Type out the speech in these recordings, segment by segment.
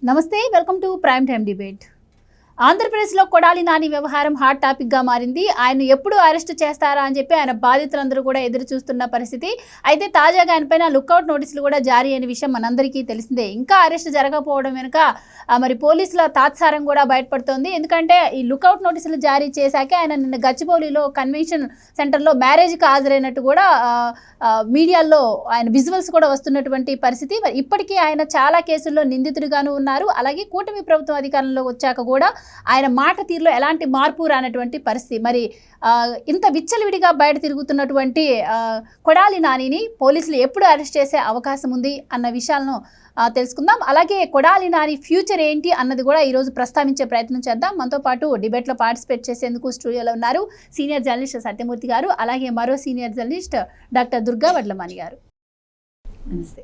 నమస్తే, welcome to prime time debate. ఆంధ్రప్రదేశ్లో కొడాలి నాని వ్యవహారం హాట్ టాపిక్గా మారింది. ఆయన ఎప్పుడు అరెస్ట్ చేస్తారా అని చెప్పి ఆయన బాధితులందరూ కూడా ఎదురు చూస్తున్న పరిస్థితి. అయితే తాజాగా ఆయనపైన లుక్అవుట్ నోటీసులు కూడా జారీ అయిన విషయం మనందరికీ తెలిసిందే. ఇంకా అరెస్ట్ జరగకపోవడం వెనుక మరి పోలీసుల తాత్సారం కూడా బయటపడుతోంది. ఎందుకంటే ఈ లుక్అవుట్ నోటీసులు జారీ చేశాకే ఆయన నిన్న గచ్చిబౌలిలో కన్వెన్షన్ సెంటర్లో మ్యారేజ్కి హాజరైనట్టు కూడా మీడియాలో ఆయన విజువల్స్ కూడా వస్తున్నటువంటి పరిస్థితి. ఇప్పటికీ ఆయన చాలా కేసుల్లో నిందితుడిగాను ఉన్నారు. అలాగే కూటమి ప్రభుత్వం అధికారంలో వచ్చాక కూడా ఆయన మాట తీరులో ఎలాంటి మార్పు రానటువంటి పరిస్థితి. మరి ఇంత విచ్చలవిడిగా బయట తిరుగుతున్నటువంటి కొడాలి నానిని పోలీసులు ఎప్పుడు అరెస్ట్ చేసే అవకాశం ఉంది అన్న విషయాలను తెలుసుకుందాం. అలాగే కొడాలి నాని ఫ్యూచర్ ఏంటి అన్నది కూడా ఈరోజు ప్రస్తావించే ప్రయత్నం చేద్దాం. మనతో పాటు డిబేట్లో పార్టిసిపేట్ చేసేందుకు స్టూడియోలో ఉన్నారు సీనియర్ జర్నలిస్ట్ సత్యమూర్తి గారు, అలాగే మరో senior journalist doctor Durga Vadlamani గారు. నమస్తే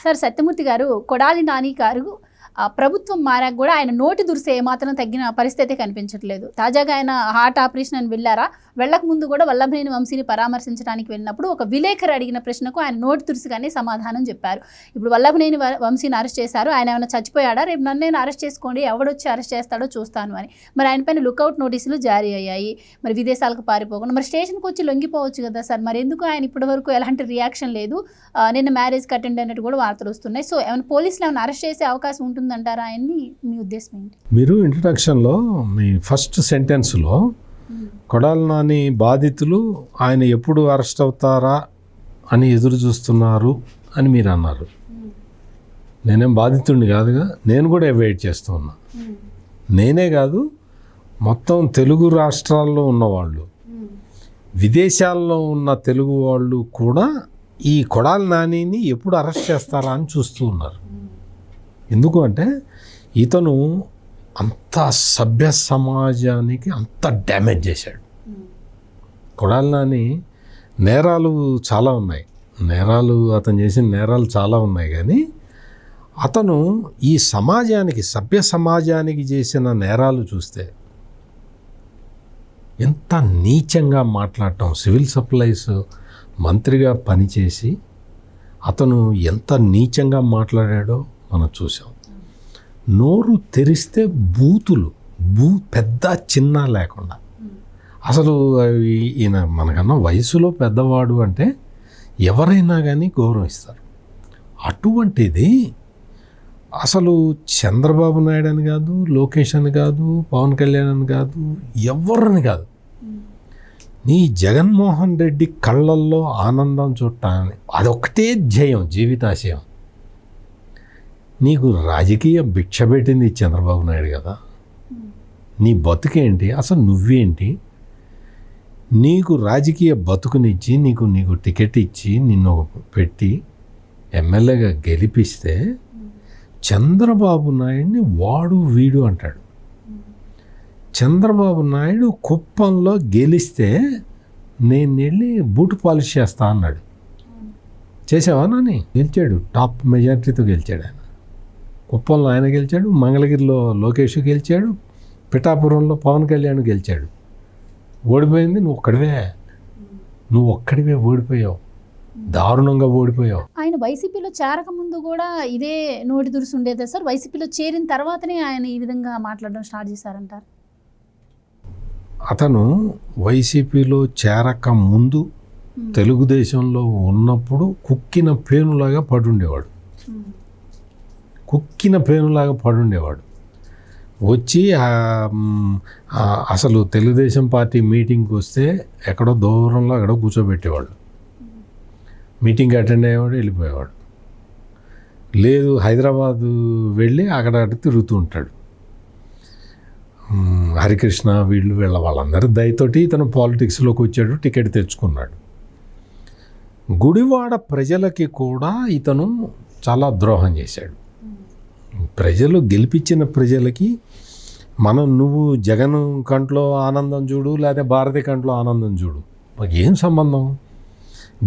సార్. సత్యమూర్తి గారు, కొడాలి నాని గారు ప్రభుత్వం మారాక కూడా ఆయన నోటి దుర్సే ఏమాత్రం తగ్గిన పరిస్థితి కనిపించట్లేదు. తాజాగా ఆయన హార్ట్ ఆపరేషన్ అని వెళ్ళారా, వెళ్ళక ముందు కూడా వల్లభనేని వంశీని పరామర్శించడానికి వెళ్ళినప్పుడు ఒక విలేకరు అడిగిన ప్రశ్నకు ఆయన నోటి దురుసుగానే సమాధానం చెప్పారు. ఇప్పుడు వల్లభనేని వంశీని అరెస్ట్ చేశారు, ఆయన ఏమైనా చచ్చిపోయాడా, రేపు నన్ను నేను అరెస్ట్ చేసుకోండి, ఎవడొచ్చి అరెస్ట్ చేస్తాడో చూస్తాను అని. మరి ఆయన పైన లుక్అవుట్ నోటీసులు జారీ అయ్యాయి. మరి విదేశాలకు పారిపోకుండా మరి స్టేషన్కి వచ్చి లొంగిపోవచ్చు కదా సార్, మరి ఎందుకు ఆయన ఇప్పటివరకు ఎలాంటి రియాక్షన్ లేదు? నిన్న మ్యారేజ్కి అటెండ్ అయినట్టు కూడా వార్తలు వస్తున్నాయి. సో ఏమైనా పోలీసులు ఏమైనా అరెస్ట్ చేసే అవకాశం ఉంటుందంటారా ఆయన్ని? మీ ఉద్దేశం ఏంటి? మీరు ఇంట్రడక్షన్లో మీ ఫస్ట్ సెంటెన్స్లో కొడాలి నాని బాధితులు ఆయన ఎప్పుడు అరెస్ట్ అవుతారా అని ఎదురు చూస్తున్నారు అని మీరు అన్నారు. నేనేం బాధితుడిని కాదుగా, నేను కూడా వెయిట్ చేస్తూ ఉన్నా. నేనే కాదు, మొత్తం తెలుగు రాష్ట్రాల్లో ఉన్నవాళ్ళు, విదేశాల్లో ఉన్న తెలుగు వాళ్ళు కూడా ఈ కొడాలి నానిని ఎప్పుడు అరెస్ట్ చేస్తారా అని చూస్తూ ఉన్నారు. ఎందుకు అంటే ఇతను అంత సభ్య సమాజానికి అంత డ్యామేజ్ చేశాడు. కొడాలి నాని నేరాలు చాలా ఉన్నాయి, అతను చేసిన నేరాలు చాలా ఉన్నాయి, కానీ అతను ఈ సమాజానికి, సభ్య సమాజానికి చేసిన నేరాలు చూస్తే ఎంత నీచంగా మాట్లాడటం. సివిల్ సప్లైస్ మంత్రిగా పనిచేసి అతను ఎంత నీచంగా మాట్లాడాడో మనం చూసాం. నోరు తెరిస్తే బూతులు, పెద్ద చిన్న లేకుండా. అసలు ఈయన మనకన్నా వయసులో పెద్దవాడు అంటే ఎవరైనా కానీ గౌరవిస్తారు. అటువంటిది అసలు చంద్రబాబు నాయుడు అని కాదు, లోకేష్ అని కాదు, పవన్ కళ్యాణ్ అని కాదు, ఎవరని కాదు, నీ జగన్మోహన్ రెడ్డి కళ్ళల్లో ఆనందం చూడటాన్ని అదొక్కటే ధ్యేయం, జీవితాశయం. నీకు రాజకీయ భిక్ష పెట్టింది చంద్రబాబు నాయుడు కదా. నీ బతుకేంటి, అసలు నువ్వేంటి? నీకు రాజకీయ బతుకునిచ్చి నీకు టికెట్ ఇచ్చి నిన్ను పెట్టి ఎమ్మెల్యేగా గెలిపిస్తే చంద్రబాబు నాయుడిని వాడు వీడు అంటాడు. చంద్రబాబు నాయుడు కుప్పంలో గెలిస్తే నేను వెళ్ళి బూటు పాలిష్ చేస్తా అన్నాడు. చేసావా నాని? గెలిచాడు, టాప్ మెజారిటీతో గెలిచాడు ఆయన. కుప్పంలో ఆయన గెలిచాడు, మంగళగిరిలో లోకేష్ గెలిచాడు, పిఠాపురంలో పవన్ కళ్యాణ్ గెలిచాడు. ఓడిపోయింది నువ్వు ఒక్కడివే ఓడిపోయావు, దారుణంగా ఓడిపోయావు. ఆయన వైసీపీలో చేరకముందు కూడా ఇదే నోటి దురుసు ఉండేదా సార్? వైసీపీలో చేరిన తర్వాతనే ఆయన ఈ విధంగా మాట్లాడడం స్టార్ట్ చేశారంటారు? అతను వైసీపీలో చేరక ముందు తెలుగుదేశంలో ఉన్నప్పుడు కుక్కిన పేనులాగా పడుండేవాడు. వచ్చి అసలు తెలుగుదేశం పార్టీ మీటింగ్కి వస్తే ఎక్కడో దూరంలో ఎక్కడో కూర్చోబెట్టేవాడు. Meeting attend అయ్యేవాడు, వెళ్ళిపోయేవాడు. లేదు హైదరాబాదు వెళ్ళి అక్కడ తిరుగుతూ ఉంటాడు. హరికృష్ణ వాళ్ళందరూ దయతోటి ఇతను పాలిటిక్స్లోకి వచ్చాడు, టికెట్ తెచ్చుకున్నాడు. గుడివాడ ప్రజలకి కూడా ఇతను చాలా ద్రోహం చేశాడు. ప్రజలు గెలిపించిన ప్రజలకి నువ్వు జగన్ కంట్లో ఆనందం చూడు, లేదా భారతి కంట్లో ఆనందం చూడు, మాకు ఏం సంబంధం?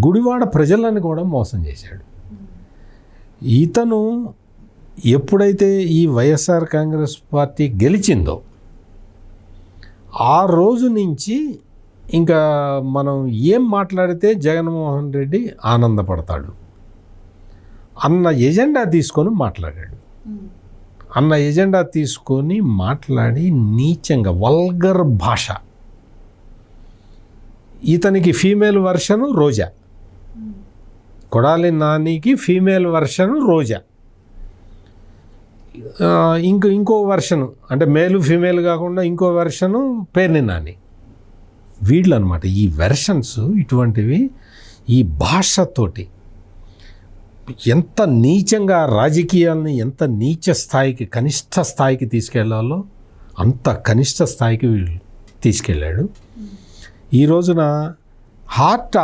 గుడివాడ ప్రజలను కూడా మోసం చేశాడు. ఇతను ఎప్పుడైతే ఈ వైఎస్ఆర్ కాంగ్రెస్ పార్టీ గెలిచిందో ఆ రోజు నుంచి ఇంకా మనం ఏం మాట్లాడితే జగన్మోహన్ రెడ్డి ఆనందపడతాడు అన్న ఎజెండా తీసుకొని మాట్లాడాడు. అన్న ఎజెండా తీసుకొని మాట్లాడి నీచంగా వల్గర్ భాష. ఇతనికి ఫీమేల్ వర్షను రోజా, కొడాలి నానికి ఫీమేల్ వర్షను రోజా, ఇంకో వెర్షను అంటే మేలు ఫీమేల్ కాకుండా ఇంకో వెర్షను పేర్ని నాని. వీళ్ళు అనమాట ఈ వెర్షన్స్. ఇటువంటివి ఈ భాషతోటి ఎంత నీచంగా రాజకీయాలని ఎంత నీచ స్థాయికి, కనిష్ట స్థాయికి తీసుకెళ్లాలో అంత కనిష్ట స్థాయికి వీళ్ళు తీసుకెళ్ళాడు. ఈ రోజున హార్ట్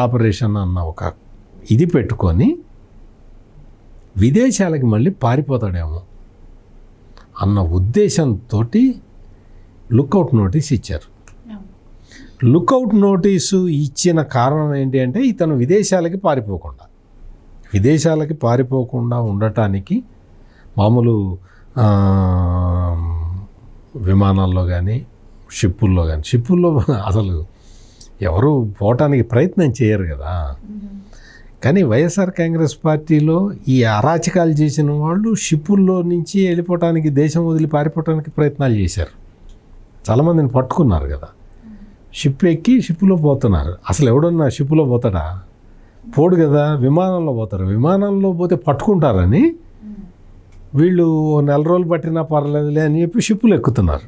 ఆపరేషన్ అన్న ఒక ఇది పెట్టుకొని విదేశాలకి మళ్ళీ పారిపోతాడేమో అన్న ఉద్దేశంతో లుక్అవుట్ నోటీస్ ఇచ్చారు. లుక్అవుట్ నోటీసు ఇచ్చిన కారణం ఏంటి అంటే ఇతను విదేశాలకి పారిపోకుండా ఉండటానికి మామూలు విమానాల్లో కానీ షిప్పుల్లో అసలు ఎవరు పోవటానికి ప్రయత్నం చేయరు కదా. కానీ వైఎస్ఆర్ కాంగ్రెస్ పార్టీలో ఈ అరాచకాలు చేసిన వాళ్ళు షిప్పుల్లో నుంచి వెళ్ళిపోవటానికి, దేశం వదిలి పారిపోవటానికి ప్రయత్నాలు చేశారు. చాలామందిని పట్టుకున్నారు కదా. షిప్ ఎక్కి షిప్పులో పోతున్నారు. అసలు ఎవడన్నా షిప్పులో పోతాడా? పోడు కదా, విమానంలో పోతారు. విమానంలో పోతే పట్టుకుంటారని వీళ్ళు 4 రోజులు పట్టినా పర్లేదులే అని చెప్పి షిప్పులు ఎక్కుతున్నారు.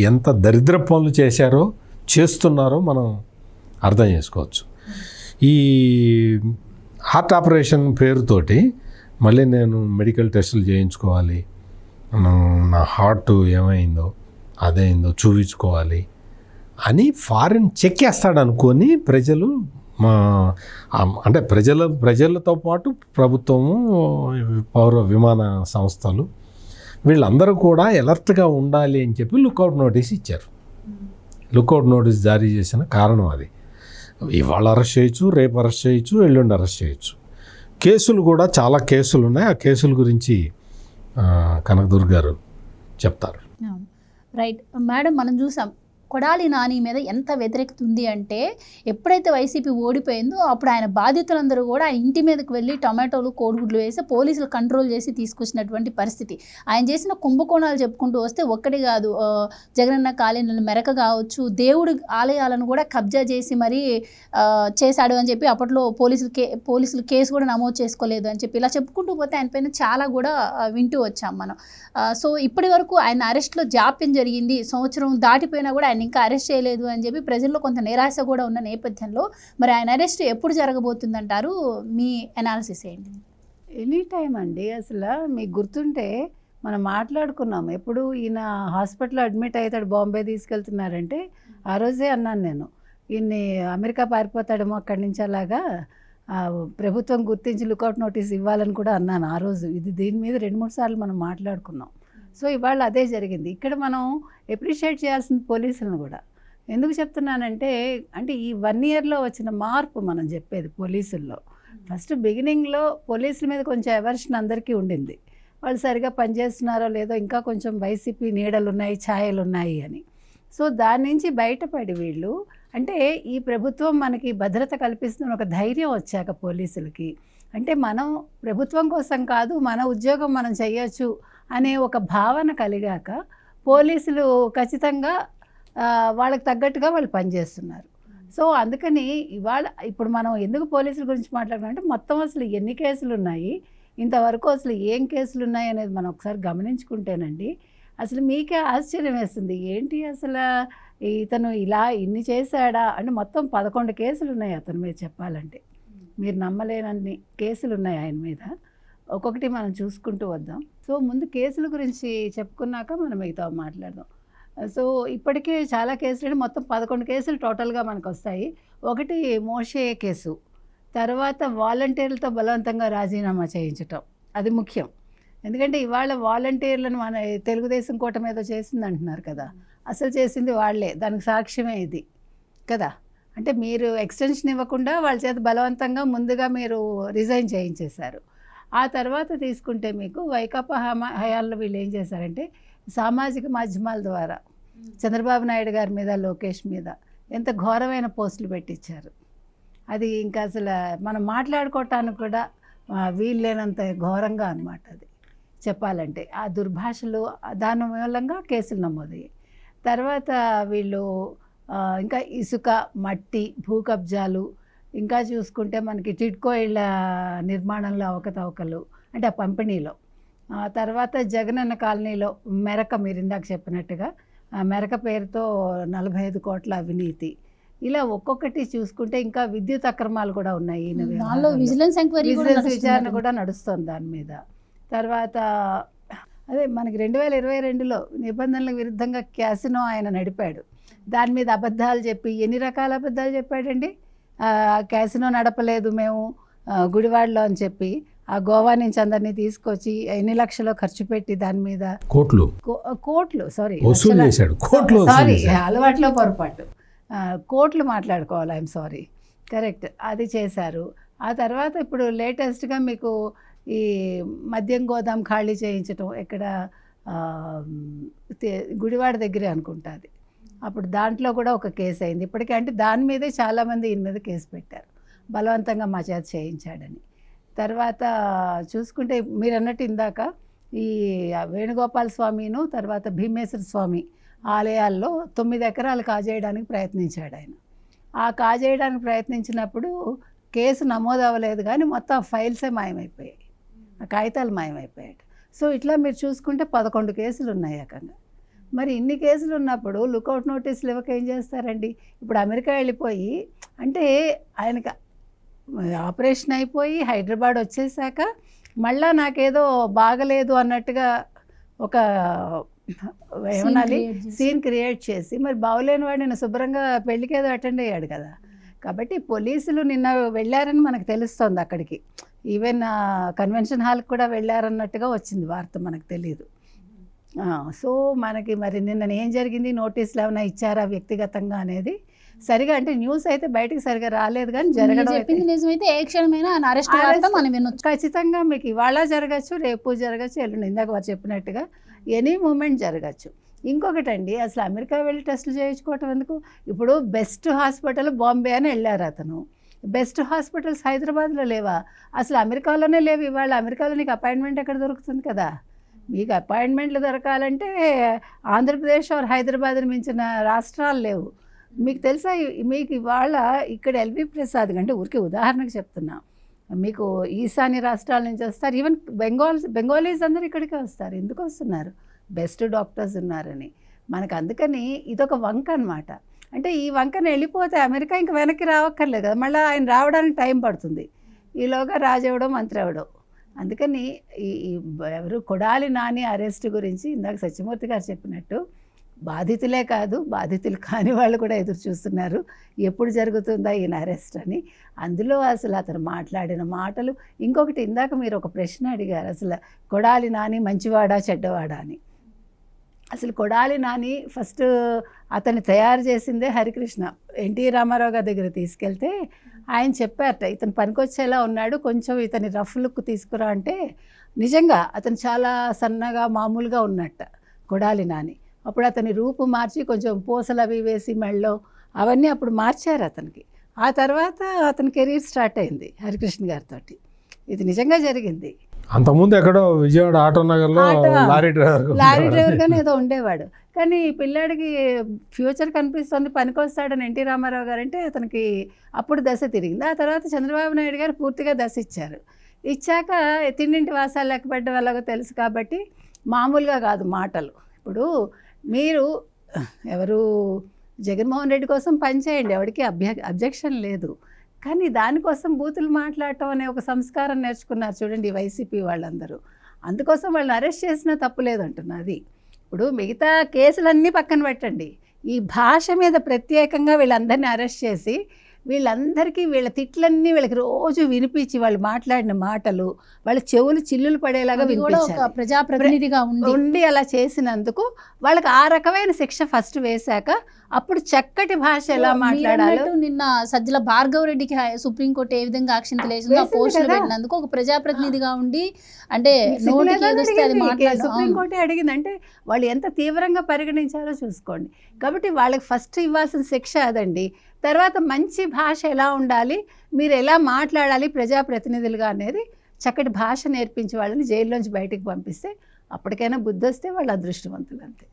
ఎంత దరిద్ర పనులు చేస్తున్నారో మనం అర్థం చేసుకోవచ్చు. ఈ హార్ట్ ఆపరేషన్ పేరుతోటి మళ్ళీ నేను మెడికల్ టెస్టులు చేయించుకోవాలి, నా హార్ట్ ఏమైందో అదేందో చూపించుకోవాలి అని ఫారిన్ చెక్ వేస్తాడు అనుకొని ప్రజలు, అంటే ప్రజలతో పాటు ప్రభుత్వము, పౌర విమాన సంస్థలు వీళ్ళందరూ కూడా అలర్ట్గా ఉండాలి అని చెప్పి లుక్అవుట్ నోటీస్ ఇచ్చారు. లుక్అవుట్ నోటీస్ జారీ చేసిన కారణం అది. ఇవాళ అరెస్ట్ చేయొచ్చు, రేపు అరెస్ట్ చేయొచ్చు, ఎల్లుండి అరెస్ట్ చేయొచ్చు. కేసులు కూడా చాలా కేసులు ఉన్నాయి. ఆ కేసుల గురించి కనకదుర్గ గారు చెప్తారు. రైట్ మేడం, మనం చూసాం కొడాలి నాని మీద ఎంత వ్యతిరేకత ఉంది అంటే ఎప్పుడైతే వైసీపీ ఓడిపోయిందో అప్పుడు ఆయన బాధితులందరూ కూడా ఆయన ఇంటి మీదకి వెళ్ళి టమాటోలు, కోడిగుడ్లు వేసి పోలీసులు కంట్రోల్ చేసి తీసుకొచ్చినటువంటి పరిస్థితి. ఆయన చేసిన కుంభకోణాలు చెప్పుకుంటూ వస్తే ఒక్కటి కాదు, జగనన్న కాలనీలను మెరక కావచ్చు, దేవుడి ఆలయాలను కూడా కబ్జా చేసి మరీ చేశాడు అని చెప్పి అప్పట్లో పోలీసులు కేసు కూడా నమోదు చేసుకోలేదు అని చెప్పి ఇలా చెప్పుకుంటూ పోతే ఆయన పైన చాలా కూడా వింటూ వచ్చాం మనం. సో ఇప్పటి వరకు ఆయన అరెస్ట్లో జాప్యం జరిగింది, సంవత్సరం దాటిపోయినా కూడా ఆయన ఇంకా అరెస్ట్ చేయలేదు అని చెప్పి ప్రజల్లో కొంత నిరాశ కూడా ఉన్న నేపథ్యంలో మరి ఆయన అరెస్ట్ ఎప్పుడు జరగబోతుందంటారు? మీ అనాలిసిస్ ఏంటి? ఎనీ టైం అండి. అసలు మీకు గుర్తుంటే మనం మాట్లాడుకున్నాం, ఎప్పుడు ఈయన హాస్పిటల్లో అడ్మిట్ అవుతాడు, బాంబే తీసుకెళ్తున్నారంటే ఆ రోజే అన్నాను నేను, ఈయన్ని అమెరికా పారిపోతాడేమో అక్కడి నుంచి, అలాగా ప్రభుత్వం గుర్తించి లుకౌట్ నోటీస్ ఇవ్వాలని కూడా అన్నాను ఆ రోజు. దీని మీద 2-3 సార్లు మనం మాట్లాడుకున్నాం. సో ఇవాళ అదే జరిగింది. ఇక్కడ మనం అప్రిషియేట్ చేయాల్సిన పోలీసులను కూడా. ఎందుకు చెప్తున్నానంటే ఈ 1 ఇయర్లో వచ్చిన మార్పు మనం చెప్పేది పోలీసుల్లో. ఫస్ట్ బిగినింగ్లో పోలీసుల మీద కొంచెం ఎవర్షన్ అందరికీ ఉండింది, వాళ్ళు సరిగా పనిచేస్తున్నారో లేదో, ఇంకా కొంచెం వైసీపీ నీడలు ఉన్నాయి, ఛాయలు ఉన్నాయి అని. సో దాని నుంచి బయటపడి వీళ్ళు ఈ ప్రభుత్వం మనకి భద్రత కల్పిస్తున్న ఒక ధైర్యం వచ్చాక పోలీసులకి, మనం ప్రభుత్వం కోసం కాదు, మన ఉద్యోగం మనం చేయొచ్చు అనే ఒక భావన కలిగాక పోలీసులు ఖచ్చితంగా వాళ్ళకి తగ్గట్టుగా వాళ్ళు పనిచేస్తున్నారు. సో అందుకని ఇప్పుడు మనం ఎందుకు పోలీసుల గురించి మాట్లాడుకుంటే మొత్తం అసలు ఎన్ని కేసులు ఉన్నాయి, ఇంతవరకు అసలు ఏం కేసులు ఉన్నాయి అనేది మనం ఒకసారి గమనించుకుంటేనండి అసలు మీకే ఆశ్చర్యం వేస్తుంది. ఏంటి అసలు ఇతను ఇన్ని చేశాడా మొత్తం 11 కేసులు ఉన్నాయి అతని మీద. చెప్పాలంటే మీరు నమ్మలేనన్ని కేసులు ఉన్నాయి ఆయన మీద. ఒక్కొక్కటి మనం చూసుకుంటూ వద్దాం. సో ముందు కేసుల గురించి చెప్పుకున్నాక మనం మిగతా మాట్లాడదాం. సో ఇప్పటికే చాలా కేసులు, మొత్తం 11 కేసులు టోటల్గా మనకు వస్తాయి. ఒకటి మోషే కేసు, తర్వాత వాలంటీర్లతో బలవంతంగా రాజీనామా చేయించటం, అది ముఖ్యం. ఎందుకంటే ఇవాళ వాలంటీర్లను మన తెలుగుదేశం కూటమి ఏదో చేసింది అంటున్నారు కదా, అసలు చేసింది వాళ్ళే, దానికి సాక్ష్యమే ఇది కదా. మీరు ఎక్స్టెన్షన్ ఇవ్వకుండా వాళ్ళ చేత బలవంతంగా ముందుగా మీరు రిజైన్ చేయించేశారు. ఆ తర్వాత తీసుకుంటే మీకు వైకాపా హయాల్లో వీళ్ళు ఏం చేశారంటే సామాజిక మాధ్యమాల ద్వారా చంద్రబాబు నాయుడు గారి మీద, లోకేష్ మీద ఎంత ఘోరమైన పోస్టులు పెట్టించారు. అది ఇంకా అసలు మనం మాట్లాడుకోవటానికి కూడా వీల్లేనంత ఘోరంగా అనమాట అది చెప్పాలంటే. ఆ దుర్భాషలు దాని మూలంగా కేసులు నమోదయ్యాయి. తర్వాత వీళ్ళు ఇంకా ఇసుక, మట్టి, భూ కబ్జాలు, ఇంకా చూసుకుంటే మనకి టిడ్కో ఇళ్ళ నిర్మాణంలో అవకతవకలు అంటే ఆ పంపిణీలో, తర్వాత జగనన్న కాలనీలో మెరక, మీరు ఇందాక చెప్పినట్టుగా మెరక పేరుతో 45 కోట్ల అవినీతి, ఇలా ఒక్కొక్కటి చూసుకుంటే ఇంకా విద్యుత్ అక్రమాలు కూడా ఉన్నాయి. దానిలో విజిలెన్స్ ఎంక్వైరీ విచారణ కూడా నడుస్తుంది దాని మీద. తర్వాత అదే మనకి 2022లో నిబంధనలకు విరుద్ధంగా క్యాసినో ఆయన నడిపాడు. దాని మీద అబద్ధాలు చెప్పి ఎన్ని రకాల అబద్ధాలు చెప్పాడండి. క్యాసినో నడపలేదు మేము గుడివాడలో అని చెప్పి ఆ గోవా నుంచి అందరినీ తీసుకొచ్చి ఎన్ని లక్షలు ఖర్చు పెట్టి దాని మీద కోట్లు సారీ అలవాట్లో పొరపాటు కోట్లు మాట్లాడుకోవాలి, ఐఎమ్ సారీ, కరెక్ట్, అది చేశారు. ఆ తర్వాత ఇప్పుడు లేటెస్ట్గా మీకు ఈ మద్యం గోదాం ఖాళీ చేయించడం ఎక్కడ గుడివాడ దగ్గరే అనుకుంటుంది. అప్పుడు దాంట్లో కూడా ఒక కేసు అయింది ఇప్పటికే. అంటే దాని మీదే చాలామంది ఈయన మీద కేసు పెట్టారు, బలవంతంగా మా చేత చేయించాడని. తర్వాత చూసుకుంటే మీరు అన్నట్టు ఇందాక ఈ వేణుగోపాల స్వామిను తర్వాత భీమేశ్వర స్వామి ఆలయాల్లో 9 ఎకరాలు కాజేయడానికి ప్రయత్నించాడు ఆయన. ఆ కాజేయడానికి ప్రయత్నించినప్పుడు కేసు నమోదు అవ్వలేదు కానీ మొత్తం ఫైల్సే మాయమైపోయాయి, ఆ కాగితాలు మాయమైపోయాయి. సో ఇట్లా మీరు చూసుకుంటే 11 కేసులు ఉన్నాయి ఏకంగా. మరి ఇన్ని కేసులు ఉన్నప్పుడు లుకౌట్ నోటీసులు ఇవ్వక ఏం చేస్తారండి? ఇప్పుడు అమెరికా వెళ్ళిపోయి అంటే ఆయనకి ఆపరేషన్ అయిపోయి హైదరాబాద్ వచ్చేసాక మళ్ళా నాకేదో బాగలేదు అన్నట్టుగా ఒక ఏమనాలి సీన్ క్రియేట్ చేసి మరి బాగోలేని వాడు నిన్న శుభ్రంగా పెళ్ళికి ఏదో అటెండ్ అయ్యాడు కదా. కాబట్టి పోలీసులు నిన్న వెళ్ళారని మనకు తెలుస్తుంది, అక్కడికి ఈవెన్ కన్వెన్షన్ హాల్కి కూడా వెళ్ళారన్నట్టుగా వచ్చింది వార్త, మనకు తెలియదు. సో మనకి మరి నిన్న ఏం జరిగింది, నోటీసులు ఏమైనా ఇచ్చారా వ్యక్తిగతంగా అనేది సరిగా అంటే న్యూస్ అయితే బయటకు సరిగా రాలేదు కానీ జరగడం నిజమైతే ఏ క్షణమైనా అరెస్ట్ మనం వినొచ్చు. ఖచ్చితంగా మీకు ఇవాళ జరగచ్చు, రేపు జరగచ్చు, ఎల్లుండి ఇందాక వారు చెప్పినట్టుగా ఎనీ మూమెంట్ జరగచ్చు. ఇంకొకటండి, అసలు అమెరికా వెళ్ళి టెస్టులు చేయించుకోవటం ఎందుకు? ఇప్పుడు బెస్ట్ హాస్పిటల్ బాంబే అని వెళ్ళారు అతను. బెస్ట్ హాస్పిటల్స్ హైదరాబాద్లో లేవా? అసలు అమెరికాలోనే లేవు. ఇవాళ అమెరికాలో నీకు అపాయింట్మెంట్ ఎక్కడ దొరుకుతుంది కదా? మీకు అపాయింట్మెంట్లు దొరకాలంటే ఆంధ్రప్రదేశ్ ఆర్ హైదరాబాద్ని మించిన రాష్ట్రాలు లేవు. మీకు తెలుసా, మీకు ఇవాళ ఇక్కడ ఎల్వి ప్రసాద్ అంటే ఊరికి ఉదాహరణకు చెప్తున్నా, మీకు ఈశాన్య రాష్ట్రాల నుంచి వస్తారు, ఈవెన్ బెంగాలీస్ అందరూ ఇక్కడికే వస్తారు. ఎందుకు వస్తున్నారు? బెస్ట్ డాక్టర్స్ ఉన్నారని. మనకు అందుకని ఇదొక వంక అనమాట. అంటే ఈ వంకను వెళ్ళిపోతే అమెరికా ఇంక వెనక్కి రావక్కర్లేదు కదా, మళ్ళీ ఆయన రావడానికి టైం పడుతుంది. ఈలోగా రాజవడం మంత్రి అవడం. అందుకని ఎవరు కొడాలి నాని అరెస్ట్ గురించి ఇందాక సత్యమూర్తి గారు చెప్పినట్టు బాధితులే కాదు, బాధితులు కాని వాళ్ళు కూడా ఎదురు చూస్తున్నారు ఎప్పుడు జరుగుతుందా ఈయన అరెస్ట్ అని. అందులో అసలు అతను మాట్లాడిన మాటలు, ఇంకొకటి ఇందాక మీరు ఒక ప్రశ్న అడిగారు, అసలు కొడాలి నాని మంచివాడా చెడ్డవాడా అని. అసలు కొడాలి నాని ఫస్ట్ అతన్ని తయారు చేసిందే హరికృష్ణ. ఎన్టీ రామారావు గారి దగ్గర తీసుకెళ్తే ఆయన చెప్పారట, ఇతను పనికొచ్చేలా ఉన్నాడు, కొంచెం ఇతని రఫ్ లుక్ తీసుకురా అంటే నిజంగా అతను చాలా సన్నగా మామూలుగా ఉన్నట్ట కొడాలి నాని. అప్పుడు అతని రూపు మార్చి కొంచెం పూసలు అవి వేసి మెళ్ళో అవన్నీ అప్పుడు మార్చారు అతనికి. ఆ తర్వాత అతని కెరీర్ స్టార్ట్ అయింది హరికృష్ణ గారితో. ఇది నిజంగా జరిగింది. అంతకుముందు ఎక్కడో విజయవాడ ఆటో నగర్లో లారీ డ్రైవర్గానే ఏదో ఉండేవాడు. కానీ పిల్లాడికి ఫ్యూచర్ కనిపిస్తుంది, పనికొస్తాడని ఎన్టీ రామారావు గారు అంటే అతనికి అప్పుడు దశ తిరిగింది. ఆ తర్వాత చంద్రబాబు నాయుడు గారు పూర్తిగా దశ ఇచ్చారు. ఇచ్చాక తిన్నింటి వాసాలు లెక్కబడ్డం వల్ల తెలుసు కాబట్టి మామూలుగా కాదు మాటలు. ఇప్పుడు మీరు ఎవరు జగన్మోహన్ రెడ్డి కోసం పనిచేయండి, ఎవరికి అబ్జెక్షన్ లేదు. కానీ దానికోసం బూతులు మాట్లాడటం అనే ఒక సంస్కారం నేర్చుకున్నారు చూడండి వైసీపీ వాళ్ళందరూ. అందుకోసం వాళ్ళని అరెస్ట్ చేసినా తప్పులేదు అంటున్నా. అది ఇప్పుడు మిగతా కేసులన్నీ పక్కన పెట్టండి, ఈ భాష మీద ప్రత్యేకంగా వీళ్ళందరినీ అరెస్ట్ చేసి వీళ్ళందరికీ వీళ్ళ తిట్లన్నీ వీళ్ళకి రోజు వినిపించి వాళ్ళు మాట్లాడిన మాటలు వాళ్ళ చెవులు చిల్లులు పడేలాగా వినిపించారు. ప్రజాప్రతినిధిగా ఉండి అలా చేసినందుకు వాళ్ళకి ఆ రకమైన శిక్ష ఫస్ట్ వేశాక అప్పుడు చక్కటి భాష ఎలా మాట్లాడాలో. నిన్న సజ్జల భార్గవ్ రెడ్డికి సుప్రీంకోర్టు ఏ విధంగా అక్షింతలు వేసిందో పోస్టులు పెట్టినందుకు ఒక ప్రజాప్రతినిధిగా ఉండి అంటే సుప్రీంకోర్టు అడిగింది అంటే వాళ్ళు ఎంత తీవ్రంగా పరిగణించారో చూసుకోండి. కాబట్టి వాళ్ళకి ఫస్ట్ ఇవ్వాల్సిన శిక్ష అదండి. తర్వాత మంచి భాష ఎలా ఉండాలి, మీరు ఎలా మాట్లాడాలి ప్రజాప్రతినిధులుగా అనేది చక్కటి భాష నేర్పించే వాళ్ళని జైల్లోంచి బయటికి పంపిస్తే అప్పటికైనా బుద్ధి వస్తే వాళ్ళు అదృష్టవంతులు అంతే.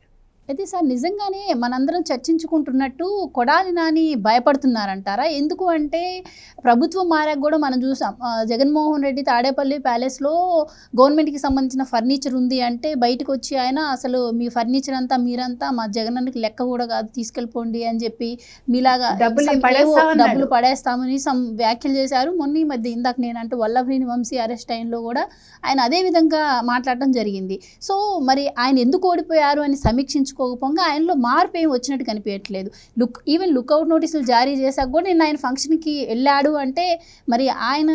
అయితే సార్ నిజంగానే మనందరం చర్చించుకుంటున్నట్టు కొడాలి నాని భయపడుతున్నారంటారా? ఎందుకు అంటే ప్రభుత్వం మారాక కూడా మనం చూసాం, జగన్మోహన్ రెడ్డి తాడేపల్లి ప్యాలెస్లో గవర్నమెంట్కి సంబంధించిన ఫర్నిచర్ ఉంది అంటే బయటకు వచ్చి ఆయన అసలు మీ ఫర్నిచర్ అంతా మీరంతా మా జగన్కి లెక్క కూడా కాదు, తీసుకెళ్ళిపోండి అని చెప్పి మీలాగా డబ్బులు పడేస్తామని వ్యాఖ్యలు చేశారు. మొన్న ఈ మధ్య ఇందాక నేనంటూ వల్లభనేని వంశీ అరెస్ట్ టైంలో కూడా ఆయన అదే విధంగా మాట్లాడటం జరిగింది. సో మరి ఆయన ఎందుకు ఓడిపోయారు అని సమీక్షించుకోకపోగా ఆయనలో మార్పు ఏం వచ్చినట్టు కనిపించట్లేదు. ఈవెన్ లుక్అవుట్ నోటీసులు జారీ చేశాక కూడా నిన్న ఆయన ఫంక్షన్కి వెళ్ళాడు అంటే మరి ఆయన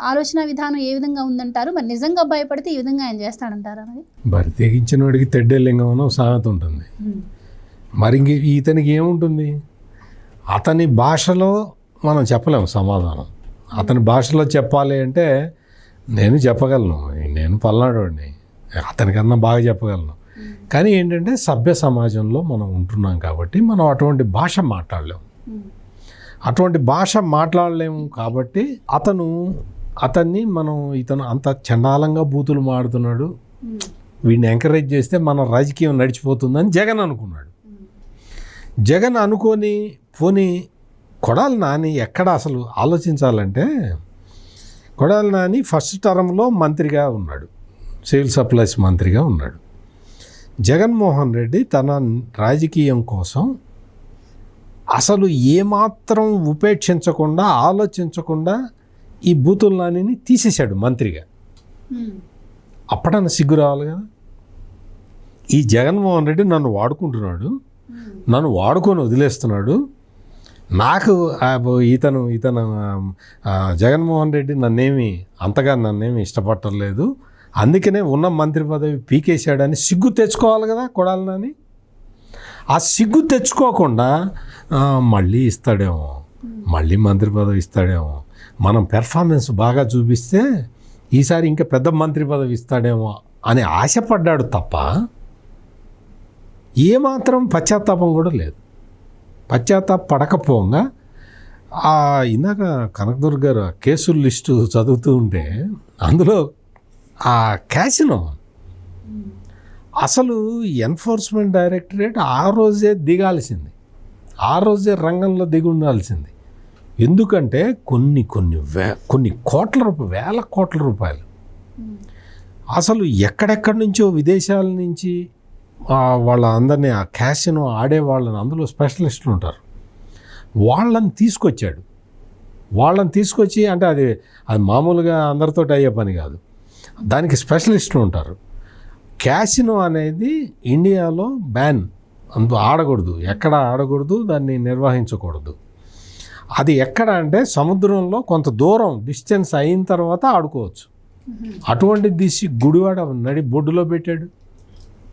ఆలోచన విధానం ఏ విధంగా ఉందంటారు? మరి నిజంగా భయపడితే ఈ విధంగా ఆయన చేస్తాడంటారా? మరి బరి తెగించిన వాడికి తెడ్డెలింగం అని ఒక సామెత ఉంటుంది. మరి ఇంక ఇతనికి ఏముంటుంది? అతని భాషలో మనం చెప్పలేము సమాధానం. అతని భాషలో చెప్పాలి అంటే నేను చెప్పగలను, నేను పల్నాడోడిని, అతనికన్నా బాగా చెప్పగలను. కానీ ఏంటంటే సభ్య సమాజంలో మనం ఉంటున్నాం కాబట్టి మనం అటువంటి భాష మాట్లాడలేము. అటువంటి భాష మాట్లాడలేము కాబట్టి అతన్ని మనం ఇతను అంత చండాలంగా బూతులు మాడుతున్నాడు, వీడిని ఎంకరేజ్ చేస్తే మన రాజకీయం నడిచిపోతుందని జగన్ అనుకున్నాడు. జగన్ అనుకొని పోనీ కొడాలి నాని ఎక్కడ అసలు ఆలోచించాలంటే, కొడాలి నాని ఫస్ట్ టర్మ్లో మంత్రిగా ఉన్నాడు, సివిల్ సప్లైస్ మంత్రిగా ఉన్నాడు. జగన్మోహన్ రెడ్డి తన రాజకీయం కోసం అసలు ఏమాత్రం ఉపేక్షించకుండా ఆలోచించకుండా ఈ బూతుల నానిని తీసేశాడు మంత్రిగా. అప్పుడన్నా సిగ్గు రావాలి కదా. ఈ జగన్మోహన్ రెడ్డి నన్ను వాడుకుంటున్నాడు, నన్ను వాడుకొని వదిలేస్తున్నాడు. నాకు ఇతను జగన్మోహన్ రెడ్డి నన్నేమి ఇష్టపడలేదు, అందుకనే ఉన్న మంత్రి పదవి పీకేశాడని సిగ్గు తెచ్చుకోవాలి కదా కొడాలి నాని. ఆ సిగ్గు తెచ్చుకోకుండా మళ్ళీ ఇస్తాడేమో, మళ్ళీ మంత్రి పదవి ఇస్తాడేమో, మనం పెర్ఫార్మెన్స్ బాగా చూపిస్తే ఈసారి ఇంకా పెద్ద మంత్రి పదవి ఇస్తాడేమో అని ఆశపడ్డాడు తప్ప ఏమాత్రం పశ్చాత్తాపం కూడా లేదు. పశ్చాత్తాపడకపోగా ఇందాక కనకదుర్గ గారు కేసుల లిస్టు చదువుతూ ఉంటే అందులో ఆ క్యాసినో అసలు ఎన్ఫోర్స్మెంట్ డైరెక్టరేట్ ఆ రోజే దిగాల్సింది, ఆ రోజే రంగంలో దిగి ఉండాల్సింది. ఎందుకంటే కొన్ని వేల కోట్ల రూపాయలు అసలు ఎక్కడెక్కడి నుంచో విదేశాల నుంచి వాళ్ళ అందరినీ ఆ క్యాసినో ఆడే వాళ్ళని, అందులో స్పెషలిస్టులు ఉంటారు, వాళ్ళని తీసుకొచ్చి అంటే అది మామూలుగా అందరితో అయ్యే పని కాదు, దానికి స్పెషలిస్టులు ఉంటారు. క్యాసినో అనేది ఇండియాలో బ్యాన్, ఆడకూడదు, ఎక్కడ ఆడకూడదు, దాన్ని నిర్వహించకూడదు. అది ఎక్కడ అంటే సముద్రంలో కొంత దూరం డిస్టెన్స్ అయిన తర్వాత ఆడుకోవచ్చు. అటువంటిది తీసి గుడివాడ బొడ్డులో పెట్టాడు,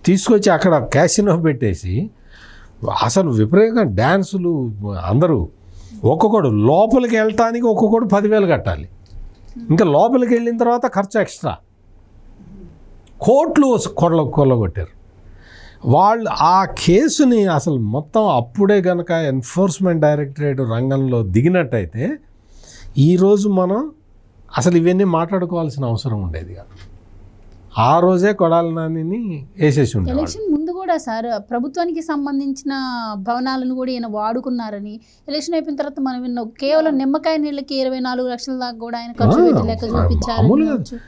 తీసుకొచ్చి అక్కడ క్యాసినో పెట్టేసి అసలు విపరీతంగా డ్యాన్సులు, అందరూ ఒక్కొక్కడు లోపలికి వెళ్ళటానికి ఒక్కొక్కడు 10,000 కట్టాలి. ఇంకా లోపలికి వెళ్ళిన తర్వాత ఖర్చు ఎక్స్ట్రా, కోట్లు కొల్లగొట్టారు వాళ్ళు. ఆ కేసుని అసలు మొత్తం అప్పుడే కనుక ఎన్ఫోర్స్మెంట్ డైరెక్టరేట్ రంగంలో దిగినట్టయితే ఈరోజు మనం అసలు ఇవన్నీ మాట్లాడుకోవాల్సిన అవసరం ఉండేది కాదు. ఆ రోజే కొడాలి నానిని వేసేసి ఉండేది. ఎలక్షన్ ముందు కూడా సార్ ప్రభుత్వానికి సంబంధించిన భవనాలను కూడా ఈయన వాడుకున్నారని, ఎలక్షన్ అయిపోయిన తర్వాత మనం విన్నాం కేవలం నిమ్మకాయ నీళ్ళకి 24 లక్షల దాకా కూడా ఆయన ఖర్చు పెట్టి లెక్క చూపించారు.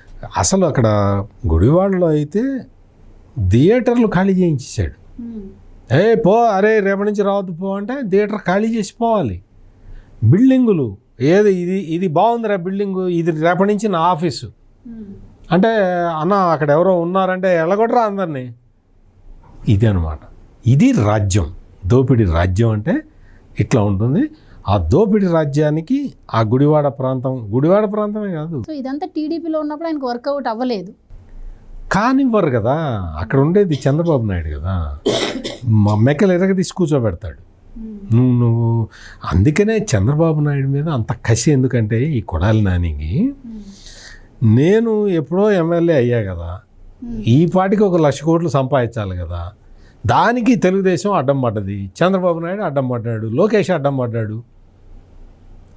అసలు అక్కడ గుడివాడలో అయితే థియేటర్లు ఖాళీ చేయించేశాడు. అరే రేపటి నుంచి రావద్దు పో అంటే థియేటర్ ఖాళీ చేసి పోవాలి. బిల్డింగులు ఇది బాగుందిరా బిల్డింగు, ఇది రేపటి నుంచి నా ఆఫీసు అంటే అన్న అక్కడ ఎవరో ఉన్నారంటే ఎళ్ళగొట్టరా అందరినీ. ఇది అనమాట, ఇది రాజ్యం, దోపిడీ రాజ్యం అంటే ఇట్లా ఉంటుంది. ఆ దోపిడీ రాజ్యానికి ఆ గుడివాడ ప్రాంతమే కాదు. సో ఇదంతా టీడీపీలో ఉన్నప్పుడు ఆయనకు వర్కౌట్ అవ్వలేదు. కానివ్వరు కదా, అక్కడ ఉండేది చంద్రబాబు నాయుడు కదా, మెక్కలు ఎరగదీసి కూర్చోబెడతాడు. నువ్వు అందుకనే చంద్రబాబు నాయుడు మీద అంత కసి. ఎందుకంటే ఈ కొడాలి నానికి నేను ఎప్పుడో ఎమ్మెల్యే అయ్యా కదా, ఈ పాటికి 1 లక్ష కోట్లు సంపాదించాలి కదా, దానికి తెలుగుదేశం అడ్డం పడ్డది, చంద్రబాబు నాయుడు అడ్డం పడ్డాడు, లోకేష్ అడ్డం పడ్డాడు.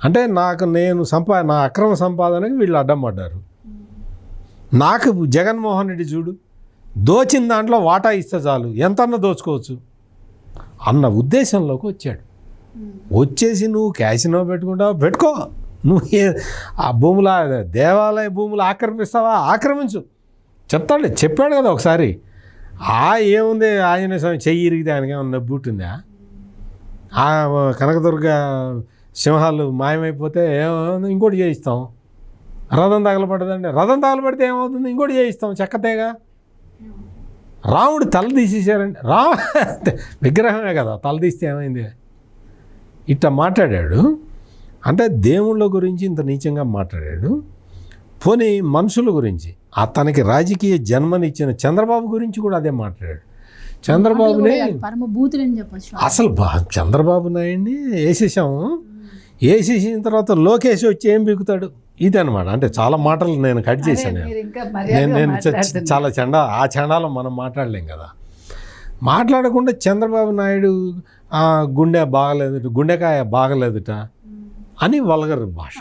అంటే నా అక్రమ సంపాదనకి వీళ్ళు అడ్డం పడ్డారు. నాకు జగన్మోహన్ రెడ్డి చూడు, దోచిన దాంట్లో వాటా ఇస్తే చాలు, ఎంతన్నా దోచుకోవచ్చు అన్న ఉద్దేశంలోకి వచ్చాడు. వచ్చేసి నువ్వు క్యాసినో పెట్టుకో, నువ్వు ఆ భూముల దేవాలయ భూములు ఆక్రమిస్తావా, ఆక్రమించు చెప్పాడు కదా ఒకసారి. ఏముంది ఆంజనేయ స్వామి చెయ్యి ఇరిగితే ఆయనకి ఏమన్నా నొప్పి పుట్టిందా? ఆ కనకదుర్గ సింహాలు మాయమైపోతే ఇంకోటి చేయిస్తాం. రథం తగలబడదండి, రథం తగలబడితే ఏమవుతుంది, ఇంకోటి చేయిస్తాం, చెక్కతేగా. రాముడు తల తీసేసారండి, విగ్రహమే కదా, తల తీస్తే ఏమైంది? ఇట్లా మాట్లాడాడు. అంటే దేవుళ్ళ గురించి ఇంత నీచంగా మాట్లాడాడు. పోనీ మనుషుల గురించి, తనకి రాజకీయ జన్మనిచ్చిన చంద్రబాబు గురించి కూడా అదే మాట్లాడాడు. చంద్రబాబుని అసలు చంద్రబాబు నాయుడిని వేసేసిన తర్వాత లోకేష్ వచ్చి ఏం బిగుతాడు, ఇది అనమాట. అంటే చాలా మాటలు నేను కట్ చేశాను. నేను చాలా చండాలం మనం మాట్లాడలేం కదా. మాట్లాడకుండా చంద్రబాబు నాయుడు గుండెకాయ బాగలేదుట అని వల్గర్ భాష.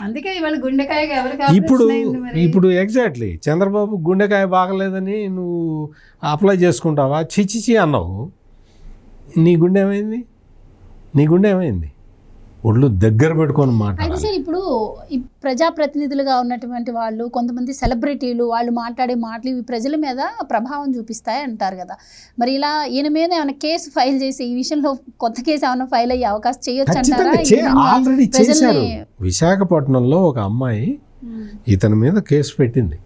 ఇప్పుడు ఎగ్జాక్ట్లీ చంద్రబాబు గుండెకాయ బాగలేదని నువ్వు అప్లై చేసుకుంటావా? చిచిచి అన్నావు. నీ గుండె ఏమైంది? ఒళ్ళు దగ్గర పెట్టుకొని అయితే సార్, ఇప్పుడు ఈ ప్రజాప్రతినిధులుగా ఉన్నటువంటి వాళ్ళు, కొంతమంది సెలబ్రిటీలు, వాళ్ళు మాట్లాడే మాటలు ఇవి ప్రజల మీద ప్రభావం చూపిస్తాయి అంటారు కదా. మరి ఇలా ఈయన మీద ఏమైనా కేసు ఫైల్ చేసి ఈ విషయంలో కొత్త కేసు ఏమైనా ఫైల్ అయ్యే అవకాశం చేయొచ్చు అంటారా? ఆల్రెడీ చేశారు. విశాఖపట్నంలో ఒక అమ్మాయి ఇతని మీద కేసు పెట్టింది.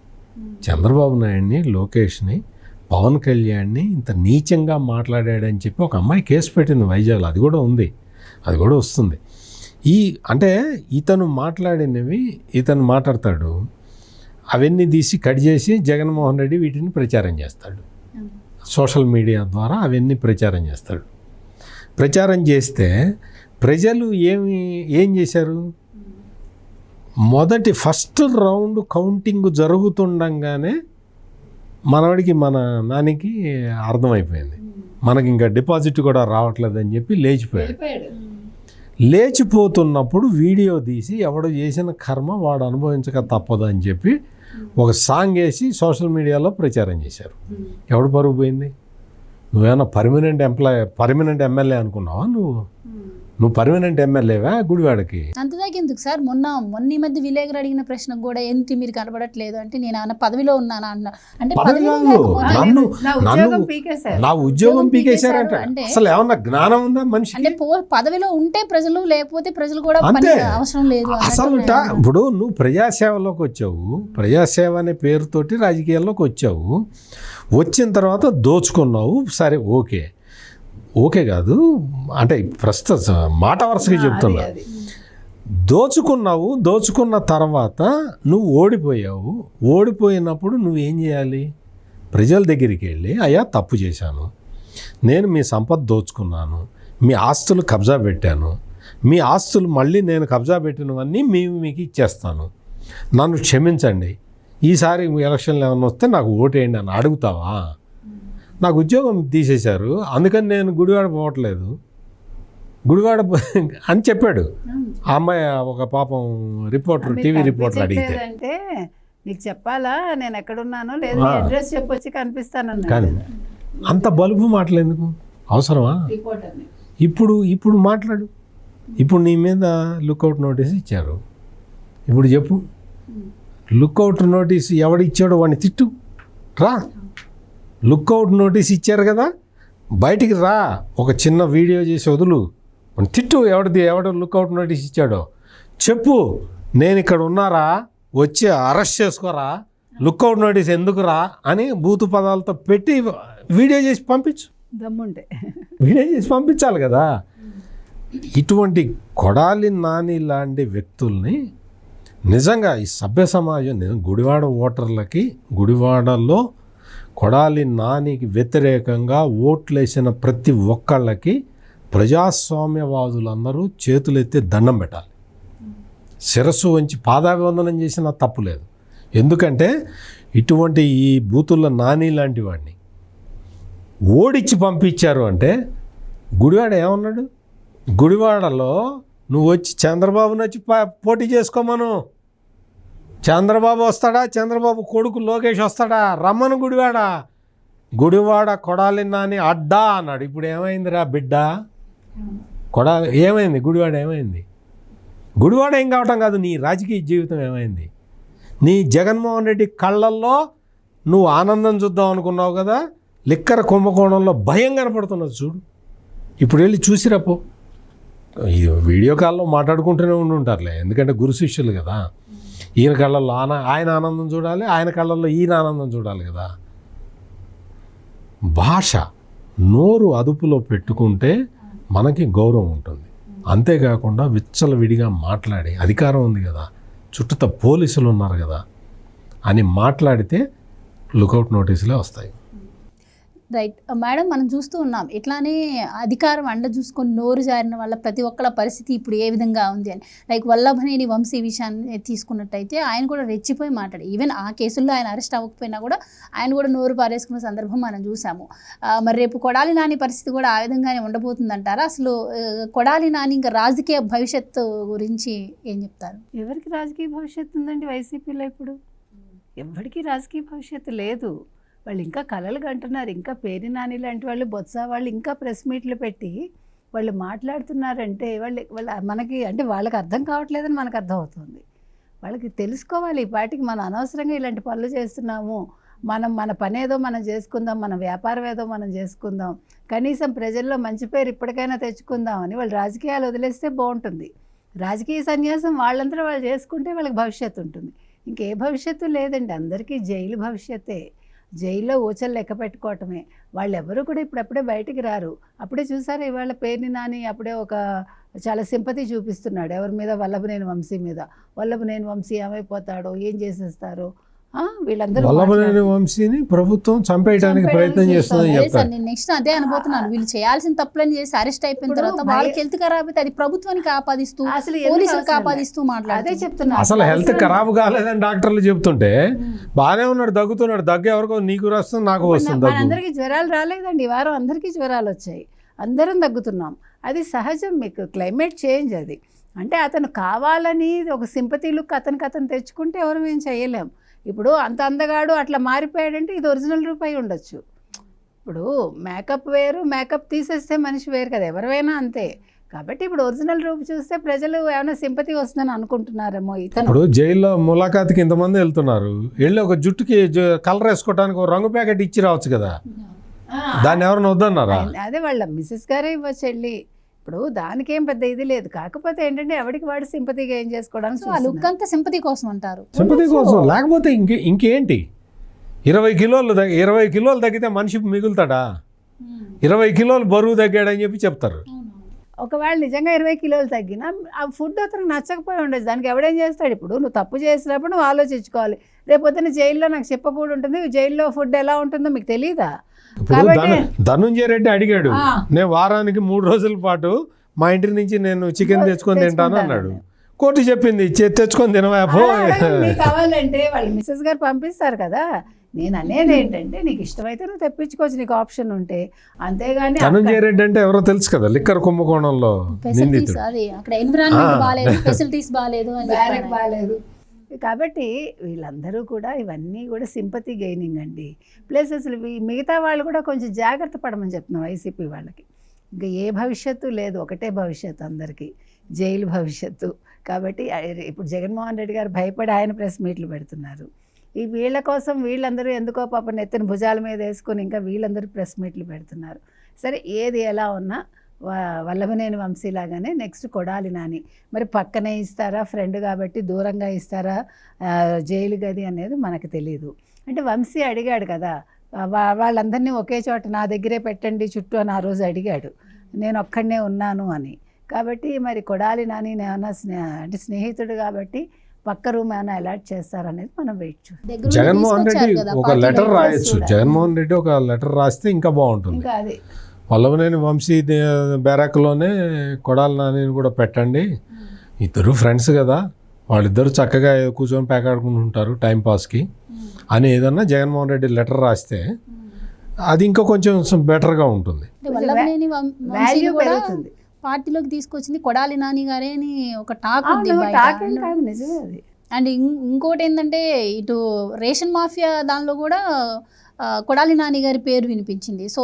చంద్రబాబు నాయుడిని, లోకేష్ని, పవన్ కళ్యాణ్ని ఇంత నీచంగా మాట్లాడాడని చెప్పి ఒక అమ్మాయి కేసు పెట్టింది వైజాగ్లో. అది కూడా ఉంది, అది కూడా వస్తుంది. అంటే ఇతను మాట్లాడతాడు, అవన్నీ తీసి కట్ చేసి జగన్మోహన్ రెడ్డి వీటిని ప్రచారం చేస్తాడు. సోషల్ మీడియా ద్వారా అవన్నీ ప్రచారం చేస్తాడు. ప్రచారం చేస్తే ప్రజలు ఏం చేశారు? ఫస్ట్ రౌండ్ కౌంటింగ్ జరుగుతుండగానే మన నానికి అర్థమైపోయింది, మనకి ఇంకా డిపాజిట్ కూడా రావట్లేదని చెప్పి లేచిపోతున్నప్పుడు వీడియో తీసి ఎవడో చేసిన కర్మ వాడు అనుభవించక తప్పదు అని చెప్పి ఒక సాంగ్ వేసి సోషల్ మీడియాలో ప్రచారం చేశారు. ఎవడు పరుగు పోయింది? నువ్వేమన్నా పర్మనెంట్ ఎమ్మెల్యే అనుకున్నావా? నువ్వు పర్మనెంట్ ఎమ్మెల్యేవా గుడివాడకి? అంతదాకా ఎందుకు సార్? మొన్న ఈ మధ్య విలేకరు అడిగిన ప్రశ్నకు కూడా ఏంటి మీరు కనబడట్లేదు అంటే, నేను ఏమన్నా పదవిలో ఉన్నానా అన్న. అంటే నా ఉద్యోగం పీకేశారంట. అసలు ఏమన్నా జ్ఞానం ఉందా మనిషి? అంటే పదవిలో ఉంటే ప్రజలు, లేకపోతే ప్రజలు కూడా అవసరం లేదు అసలు. ఇప్పుడు నువ్వు ప్రజాసేవలోకి వచ్చావు, ప్రజాసేవ అనే పేరుతోటి రాజకీయాల్లోకి వచ్చావు. వచ్చిన తర్వాత దోచుకున్నావు, సరే ఓకే కాదు, అంటే ప్రస్తుత మాట వరుసగా చెప్తున్నా. దోచుకున్న తర్వాత నువ్వు ఓడిపోయినప్పుడు నువ్వేం చేయాలి? ప్రజల దగ్గరికి వెళ్ళి, అయ్యా తప్పు చేశాను, నేను మీ సంపద దోచుకున్నాను, మీ ఆస్తులు కబ్జా పెట్టాను, మీ ఆస్తులు మళ్ళీ నేను కబ్జా పెట్టినవన్నీ మీకు ఇచ్చేస్తాను, నన్ను క్షమించండి, ఈసారి ఎలక్షన్లు ఏమన్నా వస్తే నాకు ఓటేయండి అని అడుగుతావా? నాకు ఉద్యోగం తీసేశారు, అందుకని నేను గుడివాడ పోవట్లేదు, గుడివాడ అని చెప్పాడు. ఆ అమ్మాయి ఒక పాపం రిపోర్టర్, టీవీ రిపోర్టర్ అడిగితే, అంటే నీకు చెప్పాలా నేను ఎక్కడున్నానో లేదు, అడ్రస్ చెప్పొచ్చి కనిపిస్తానన్నా. కానీ అంత బలుపు మాటలేందుకు అవసరమా? ఇప్పుడు మాట్లాడు. ఇప్పుడు నీ మీద లుక్అవుట్ నోటీస్ ఇచ్చారు, ఇప్పుడు చెప్పు. లుక్అవుట్ నోటీస్ ఎవడిచ్చాడో వాడిని తిట్టు, రా. లుక్అవుట్ నోటీస్ ఇచ్చారు కదా, బయటికి రా, ఒక చిన్న వీడియో చేసి వదులు, తిట్టు. ఎవడు లుక్అవుట్ నోటీస్ ఇచ్చాడో చెప్పు. నేను ఇక్కడ ఉన్నారా, వచ్చి అరెస్ట్ చేసుకోరా, లుక్అవుట్ నోటీస్ ఎందుకురా అని బూతు పదాలతో పెట్టి వీడియో చేసి పంపించు. దమ్ముంటే వీడియో చేసి పంపించాలి కదా. ఇటువంటి కొడాలి నాని లాంటి వ్యక్తుల్ని నిజంగా ఈ సభ్య సమాజం, గుడివాడ ఓటర్లకి, గుడివాడలో కొడాలి నానికి వ్యతిరేకంగా ఓట్లేసిన ప్రతి ఒక్కళ్ళకి ప్రజాస్వామ్యవాదులందరూ చేతులెత్తి దండం పెట్టాలి, శిరస్సు వంచి పాదాభివందనం చేసినా తప్పు లేదు. ఎందుకంటే ఇటువంటి ఈ బూతుల్లో నాని లాంటి వాడిని ఓడించి పంపించారు అంటే, గుడివాడ ఏమన్నాడు? గుడివాడలో నువ్వు వచ్చి చంద్రబాబుని వచ్చి పోటీ చేసుకోమను. చంద్రబాబు వస్తాడా, చంద్రబాబు కొడుకు లోకేష్ వస్తాడా, రమ్మను గుడివాడ కొడాలి నాని అడ్డా అన్నాడు. ఇప్పుడు ఏమైందిరా బిడ్డ? ఏమైంది గుడివాడ? ఏమైంది గుడివాడ? ఏం కావటం కాదు, నీ రాజకీయ జీవితం ఏమైంది? నీ జగన్మోహన్ రెడ్డి కళ్ళల్లో నువ్వు ఆనందం చూద్దాం అనుకున్నావు కదా, లిక్కర కుంభకోణంలో భయం కనపడుతున్నది చూడు. ఇప్పుడు వెళ్ళి చూసిరాపో. ఈ వీడియో కాల్లో మాట్లాడుకుంటూనే ఉంటారులే, ఎందుకంటే గురు శిష్యులు కదా. ఈయన కళ్ళల్లో ఆయన ఆనందం చూడాలి, ఆయన కళ్ళల్లో ఈయన ఆనందం చూడాలి కదా. భాష నోరు అదుపులో పెట్టుకుంటే మనకి గౌరవం ఉంటుంది. అంతేకాకుండా విచ్చలవిడిగా మాట్లాడి, అధికారం ఉంది కదా, చుట్టూత పోలీసులు ఉన్నారు కదా అని మాట్లాడితే లుకౌట్ నోటీసులే వస్తాయి. రైట్ మేడం, మనం చూస్తూ ఉన్నాం ఇట్లానే అధికారం అండ చూసుకొని నోరు జారిన వాళ్ళ ప్రతి ఒక్కళ్ళ పరిస్థితి ఇప్పుడు ఏ విధంగా ఉంది అని. లైక్ వల్లభనేని వంశీ విషయాన్ని తీసుకున్నట్టయితే ఆయన కూడా రెచ్చిపోయి మాట్లాడు. ఈవెన్ ఆ కేసుల్లో ఆయన అరెస్ట్ అవ్వకపోయినా కూడా ఆయన కూడా నోరు పారేసుకున్న సందర్భం మనం చూసాము. మరి రేపు కొడాలి నాని పరిస్థితి కూడా ఆ విధంగానే ఉండబోతుందంటారా? అసలు కొడాలి నాని ఇంకా రాజకీయ భవిష్యత్తు గురించి ఏం చెప్తారు? ఎవరికి రాజకీయ భవిష్యత్తు ఉందండి వైసీపీలో? ఇప్పుడు ఎవరికి రాజకీయ భవిష్యత్తు లేదు. వాళ్ళు ఇంకా కలలు కంటున్నారు. ఇంకా పేరు నాని లాంటి వాళ్ళు, బొత్స వాళ్ళు ఇంకా ప్రెస్ మీట్లు పెట్టి వాళ్ళు మాట్లాడుతున్నారంటే వాళ్ళ మనకి అంటే వాళ్ళకి అర్థం కావట్లేదని మనకు అర్థం అవుతుంది. వాళ్ళకి తెలుసుకోవాలి, ఈ పాటికి మనం అనవసరంగా ఇలాంటి పనులు చేస్తున్నాము, మన పని ఏదో మనం చేసుకుందాం, మన వ్యాపారం ఏదో మనం చేసుకుందాం, కనీసం ప్రజల్లో మంచి పేరు ఇప్పటికైనా తెచ్చుకుందాం అని వాళ్ళు రాజకీయాలు వదిలేస్తే బాగుంటుంది. రాజకీయ సన్యాసం వాళ్ళంతా వాళ్ళు చేసుకుంటే వాళ్ళకి భవిష్యత్తు ఉంటుంది. ఇంకే భవిష్యత్తు లేదండి. అందరికీ జైలు భవిష్యత్తే. జైల్లో ఊచలు లెక్క పెట్టుకోవటమే. వాళ్ళు ఎవరు కూడా ఇప్పుడప్పుడే బయటికి రారు. అప్పుడే చూసారు ఇవాళ పేర్ని నాని అప్పుడే చాలా సింపతి చూపిస్తున్నాడు ఎవరి మీద? వల్లభనేని వంశీ మీద. వల్లభనేని వంశీ ఏమైపోతాడో, ఏం చేసేస్తారో, వీళ్ళందరూ వల్లభనేని వంశీని ప్రభుత్వం చంపేయడానికి ప్రయత్నం చేస్తుందని చెప్తారు. నేను నెక్స్ట్ అదే అనుకుంటున్నాను. వీళ్ళు చేయాల్సిన తప్పులని చేసి అరెస్ట్ అయిపోయిన తర్వాత వాళ్ళకి హెల్త్ ఖరాబ్ అయితే అది ప్రభుత్వానికి ఆపాదిస్తూ, పోలీసులకు ఆపాదిస్తూ మాట్లాడే చెప్తున్నారు. అసలు హెల్త్ ఖరాబ్ కాలేదని డాక్టర్లు చెప్తుంటే బాగానే ఉన్నాడు, దగ్గుతున్నాడు. దగ్గు ఎవరికో నీకు వస్తుంది, నాకు వస్తుంది. అందరికీ జ్వరాలు రాలేదండి ఈ వారం, అందరికీ జ్వరాలు వచ్చాయి, అందరం దగ్గుతున్నాం. అది సహజం, మీకు క్లైమేట్ చేంజ్ అది. అంటే అతను కావాలని ఒక సింపతి లుక్ అతను తెచ్చుకుంటే ఎవరు మేము చేయలేం. ఇప్పుడు అంత అందగాడు అట్లా మారిపోయాడంటే ఇది ఒరిజినల్ రూపాయి ఉండొచ్చు. ఇప్పుడు మేకప్ వేరు, మేకప్ తీసేస్తే మనిషి వేరు కదా, ఎవరైనా అంతే. కాబట్టి ఇప్పుడు ఒరిజినల్ రూపు చూస్తే ప్రజలు ఏమైనా సింపతి వస్తుందని అనుకుంటున్నారేమో. ఇప్పుడు జైల్లో ములాఖాత్కి ఇంతమంది వెళ్తున్నారు, వెళ్ళి ఒక జుట్టుకి కలర్ వేసుకోవడానికి ఒక రంగు ప్యాకెట్ ఇచ్చి రావచ్చు కదా, దాన్ని ఎవరైనా వద్దన్నారా? అదే వాళ్ళ మిస్సెస్ గారే ఇవ్వచ్చు వెళ్ళి. ఇప్పుడు దానికేం పెద్ద ఇది లేదు. కాకపోతే ఏంటంటే ఎవరికి వాడు సింపతిగా ఏం చేసుకోవడానికి లుక్ అంతా సింపతి కోసం అంటారు. సింపతి కోసం, లేకపోతే ఇంకేంటి? 20 కిలోలు తగ్గితే మనిషి మిగులుతాడా? 20 కిలోలు బరువు తగ్గాడని చెప్పి చెప్తారు. ఒకవేళ నిజంగా 20 కిలోలు తగ్గినా ఆ ఫుడ్ అతనికి నచ్చకపోయి ఉండొచ్చు. దానికి ఎవడేం చేస్తాడు? ఇప్పుడు నువ్వు తప్పు చేసినప్పుడు నువ్వు ఆలోచించుకోవాలి. రేపొద్దున జైల్లో నాకు చెప్పకూడదు ఉంటుంది, జైల్లో ఫుడ్ ఎలా ఉంటుందో మీకు తెలీదా? ధనుంజయ రెడ్డి అడిగాడు, నేను వారానికి 3 రోజుల పాటు మా ఇంటి నుంచి నేను చికెన్ తెచ్చుకొని తింటాను అన్నాడు. కోర్టు చెప్పింది తెచ్చుకొని తినవా కావాలంటే వాళ్ళు మిస్సెస్ గారు పంపిస్తారు కదా. నేను అనేది ఏంటంటే నీకు ఇష్టమైతే నువ్వు తెప్పించుకోవచ్చు, నీకు ఆప్షన్ ఉంటే. అంతేగాని ధనుంజయ రెడ్డి అంటే ఎవరో తెలుసు కదా, లిక్కర్ కుంభకోణంలో బాగాలేదు. కాబట్టి వీళ్ళందరూ కూడా ఇవన్నీ కూడా సింపతి గెయినింగ్ అండి. ప్లస్ అసలు మిగతా వాళ్ళు కూడా కొంచెం జాగ్రత్త పడమని చెప్తున్నాం వైసీపీ వాళ్ళకి. ఇంకా ఏ భవిష్యత్తు లేదు, ఒకటే భవిష్యత్తు అందరికీ, జైలు భవిష్యత్తు. కాబట్టి ఇప్పుడు జగన్మోహన్ రెడ్డి గారు భయపడి ఆయన ప్రెస్ మీట్లు పెడుతున్నారు. ఈ వీళ్ళ కోసం వీళ్ళందరూ ఎందుకో పాప నెత్తిన భుజాల మీద వేసుకొని ఇంకా వీళ్ళందరూ ప్రెస్ మీట్లు పెడుతున్నారు. సరే ఏది ఎలా ఉన్నా వల్లభనేని వంశీ లాగానే నెక్స్ట్ కొడాలి నాని. మరి పక్కనే ఇస్తారా, ఫ్రెండ్ కాబట్టి దూరంగా ఇస్తారా జైలు గది అనేది మనకు తెలియదు. అంటే వంశీ అడిగాడు కదా, వాళ్ళందరినీ ఒకే చోట నా దగ్గరే పెట్టండి చుట్టూ అని ఆ రోజు అడిగాడు, నేను ఒక్కడనే ఉన్నాను అని. కాబట్టి మరి కొడాలి నాని ఏమన్నా అంటే స్నేహితుడు కాబట్టి పక్క రూమ్ ఏమైనా అలాట్ చేస్తారనేది మనం వెయిట్ చూస్తాం. జగన్మోహన్ రెడ్డి ఒక లెటర్ రాయొచ్చు, జగన్మోహన్ రెడ్డి ఒక లెటర్ రాస్తే ఇంకా బాగుంటుంది. ఇంకా అది వల్లభనేని వంశీ బ్యారాక్లోనే కొడాలి నానిని కూడా పెట్టండి, ఇద్దరు ఫ్రెండ్స్ కదా, వాళ్ళిద్దరు చక్కగా కూర్చొని పేకాడుకుంటుంటారు టైంపాస్కి అని ఏదన్నా జగన్మోహన్ రెడ్డి లెటర్ రాస్తే అది ఇంకా కొంచెం బెటర్గా ఉంటుంది. పార్టీలోకి తీసుకొచ్చింది కొడాలి నాని గారే అని ఒక టాక్ ఉంది అవును, బయట. టాకేం కాదు, నిజమే అది. అండ్ ఇంకోటి ఏంటంటే ఇటు రేషన్ మాఫియా దానిలో కూడా కొడాలి నాని గారి పేరు వినిపించింది. సో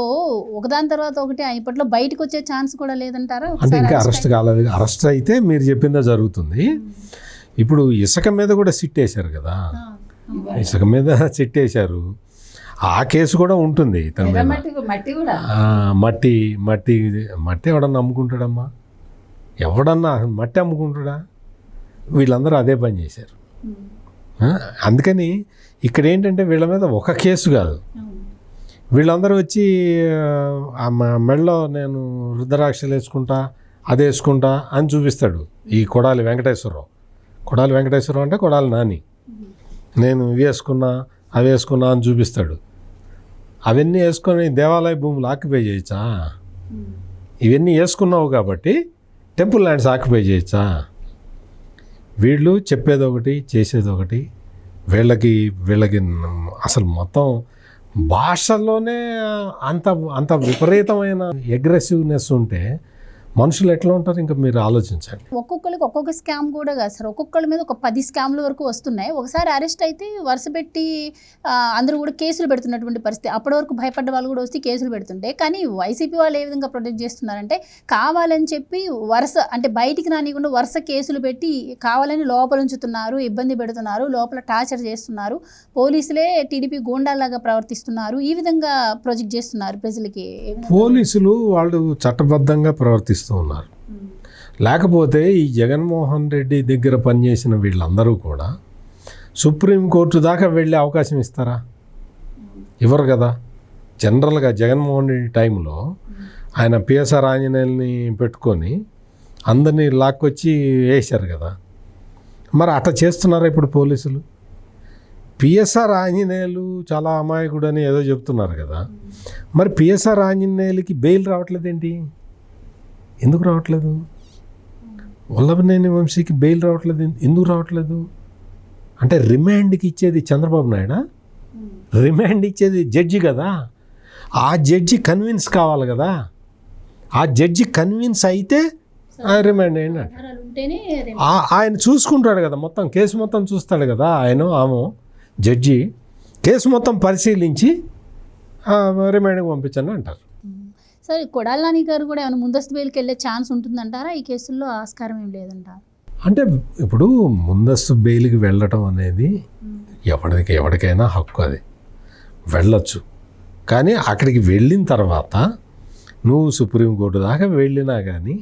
ఒకదాని తర్వాత ఒకటి ఇప్పట్లో బయటకు వచ్చే ఛాన్స్ కూడా లేదంటారా? అంటే ఇంకా అరెస్ట్ కాలేదు. అరెస్ట్ అయితే మీరు చెప్పిందే జరుగుతుంది. ఇప్పుడు ఇసుక మీద కూడా సిట్ వేశారు కదా, ఇసుక మీద సిట్ వేశారు. ఆ కేసు కూడా ఉంటుంది ఇతని మీద. మట్టి కూడా మట్టి మట్టి మట్టి ఎవడన్నా అమ్ముకుంటాడమ్మా? ఎవడన్నా మట్టి అమ్ముకుంటాడా? వీళ్ళందరూ అదే పని చేశారు. అందుకని ఇక్కడ ఏంటంటే వీళ్ళ మీద ఒక కేసు కాదు, వీళ్ళందరూ వచ్చి మెడలో నేను రుద్రాక్షలు వేసుకుంటా, అది వేసుకుంటా అని చూపిస్తాడు ఈ కొడాలి వెంకటేశ్వరరావు. కొడాలి వెంకటేశ్వరరావు అంటే కొడాలి నాని. నేను ఇవి వేసుకున్నా అవి వేసుకున్నా అని చూపిస్తాడు. అవన్నీ వేసుకొని దేవాలయ భూములు ఆక్యుపై చేయొచ్చా? ఇవన్నీ వేసుకున్నావు కాబట్టి టెంపుల్ ల్యాండ్స్ ఆక్యుపై చేయొచ్చా? వీళ్ళు చెప్పేది ఒకటి చేసేది ఒకటి. వీళ్ళకి అసలు మొత్తం భాషల్లోనే అంత విపరీతమైన అగ్రెసివ్నెస్ ఉంటే మనుషులు ఎట్లా ఉంటారు ఇంకా మీరు ఆలోచించండి. ఒక్కొక్కరికి ఒక్కొక్క స్కామ్ కూడా కాదు సార్, ఒక్కొక్కరి మీద ఒక 10 స్కామ్ల వరకు వస్తున్నాయి. ఒకసారి అరెస్ట్ అయితే వరుస పెట్టి అందరూ కూడా కేసులు పెడుతున్నటువంటి పరిస్థితి. అప్పటి వరకు భయపడ్డ వాళ్ళు కూడా వస్తే కేసులు పెడుతుంటే, కానీ వైసీపీ వాళ్ళు ఏ విధంగా ప్రొటెక్ట్ చేస్తున్నారంటే కావాలని చెప్పి వరుస అంటే బయటికి రానికుండా వరుస కేసులు పెట్టి కావాలని లోపల ఉంచుతున్నారు, ఇబ్బంది పెడుతున్నారు, లోపల టార్చర్ చేస్తున్నారు, పోలీసులే టీడీపీ గూండాలాగా ప్రవర్తిస్తున్నారు, ఈ విధంగా ప్రొజెక్ట్ చేస్తున్నారు ప్రజలకి. పోలీసులు వాళ్ళు చట్టబద్ధంగా ప్రవర్తిస్తున్నారు ఉన్నారు. లేకపోతే ఈ జగన్మోహన్ రెడ్డి దగ్గర పనిచేసిన వీళ్ళందరూ కూడా సుప్రీంకోర్టు దాకా వెళ్ళే అవకాశం ఇస్తారా? ఇవ్వరు కదా. జనరల్గా జగన్మోహన్ రెడ్డి టైంలో ఆయన పిఎస్ఆర్ ఆంజనేయుల్ని పెట్టుకొని అందరినీ లాక్కొచ్చి వేశారు కదా. మరి అట్లా చేస్తున్నారా ఇప్పుడు పోలీసులు? పిఎస్ఆర్ ఆంజనేయులు చాలా అమాయకుడు అని ఏదో చెప్తున్నారు కదా. మరి పిఎస్ఆర్ ఆంజనేయులకి బెయిల్ రావట్లేదేంటి? ఎందుకు రావట్లేదు? వల్లభనేని వంశీకి బెయిల్ రావట్లేదు, ఎందుకు రావట్లేదు? అంటే రిమాండ్కి ఇచ్చేది చంద్రబాబు నాయుడా? రిమాండ్ ఇచ్చేది జడ్జి కదా. ఆ జడ్జి కన్విన్స్ కావాలి కదా. ఆ జడ్జి కన్విన్స్ అయితే రిమాండ్ ఏంటంటే ఆయన చూసుకుంటాడు కదా, మొత్తం కేసు మొత్తం చూస్తాడు కదా. ఆమె జడ్జి కేసు మొత్తం పరిశీలించి రిమాండ్కి పంపించండి అంటారు. సరే, కొడాలి నాని గారు కూడా ఏమైనా ముందస్తు బెయిల్కి వెళ్ళే ఛాన్స్ ఉంటుందంటారా? ఈ కేసుల్లో ఆస్కారం ఏం లేదంటారా? అంటే ఇప్పుడు ముందస్తు బెయిల్కి వెళ్ళటం అనేది ఎవరికైనా హక్కు, అది వెళ్ళొచ్చు. కానీ అక్కడికి వెళ్ళిన తర్వాత నువ్వు సుప్రీంకోర్టు దాకా వెళ్ళినా కానీ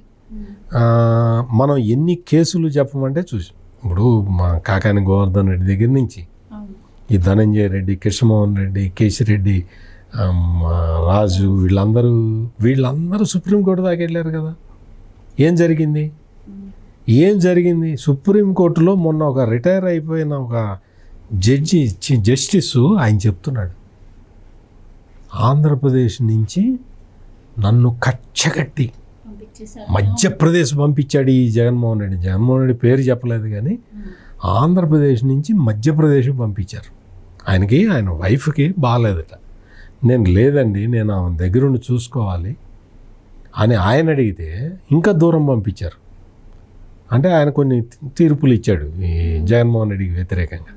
మనం ఎన్ని కేసులు చెప్పమంటే చూసి, ఇప్పుడు మా కాకాని గోవర్ధన్ రెడ్డి దగ్గర నుంచి ఈ ధనంజయ రెడ్డి, కృష్ణమోహన్ రెడ్డి, కేశిరెడ్డి, రాజు, వీళ్ళందరూ సుప్రీంకోర్టు దాకా వెళ్ళారు కదా. ఏం జరిగింది? సుప్రీంకోర్టులో మొన్న ఒక రిటైర్ అయిపోయిన ఒక జస్టిస్ ఆయన చెప్తున్నాడు, ఆంధ్రప్రదేశ్ నుంచి నన్ను కచ్చగట్టి మధ్యప్రదేశ్ పంపించాడు ఈ జగన్మోహన్ రెడ్డి పేరు చెప్పలేదు కానీ ఆంధ్రప్రదేశ్ నుంచి మధ్యప్రదేశ్ పంపించారు. ఆయన వైఫ్కి బాగాలేదట. నేను లేదండి, నేను ఆమె దగ్గరుండి చూసుకోవాలి అని ఆయన అడిగితే ఇంకా దూరం పంపించారు. అంటే ఆయన కొన్ని తీర్పులు ఇచ్చాడు ఈ జగన్మోహన్ రెడ్డికి వ్యతిరేకంగా.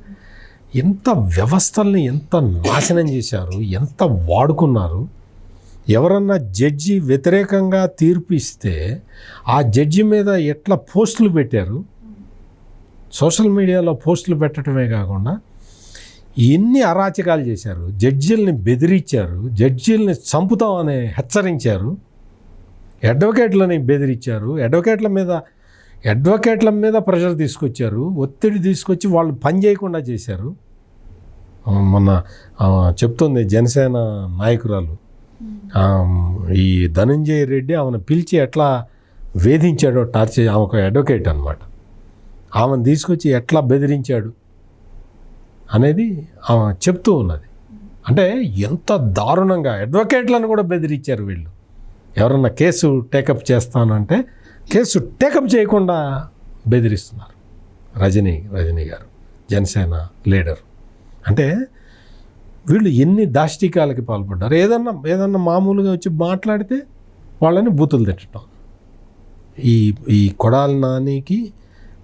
ఎంత వ్యవస్థల్ని ఎంత నాశనం చేశారు, ఎంత వాడుకున్నారు. ఎవరన్నా జడ్జి వ్యతిరేకంగా తీర్పు ఇస్తే ఆ జడ్జి మీద ఎట్లా పోస్టులు పెట్టారు, సోషల్ మీడియాలో పోస్టులు పెట్టడమే కాకుండా ఎన్ని అరాచకాలు చేశారు. జడ్జీలని బెదిరించారు, జడ్జీలని చంపుతామని హెచ్చరించారు, అడ్వకేట్లని బెదిరించారు, అడ్వకేట్ల మీద ప్రెషర్ తీసుకొచ్చారు, ఒత్తిడి తీసుకొచ్చి వాళ్ళు పని చేయకుండా చేశారు. మొన్న చెప్తుంది జనసేన నాయకురాలు, ఈ ధనంజయ రెడ్డి ఆమెను పిలిచి ఎట్లా వేధించాడో, టార్చర్, ఆమె ఒక అడ్వకేట్ అనమాట, ఆమెను తీసుకొచ్చి ఎట్లా బెదిరించాడు అనేది ఆమె చెప్తూ ఉన్నది. అంటే ఎంత దారుణంగా అడ్వకేట్లను కూడా బెదిరించారు వీళ్ళు. ఎవరన్నా కేసు టేకప్ చేస్తానంటే కేసు టేకప్ చేయకుండా బెదిరిస్తున్నారు. రజనీ గారు జనసేన లీడర్. అంటే వీళ్ళు ఎన్ని దాష్టికాలకి పాల్పడ్డారు. ఏదన్నా మామూలుగా వచ్చి మాట్లాడితే వాళ్ళని బూతులు తిట్టడం, ఈ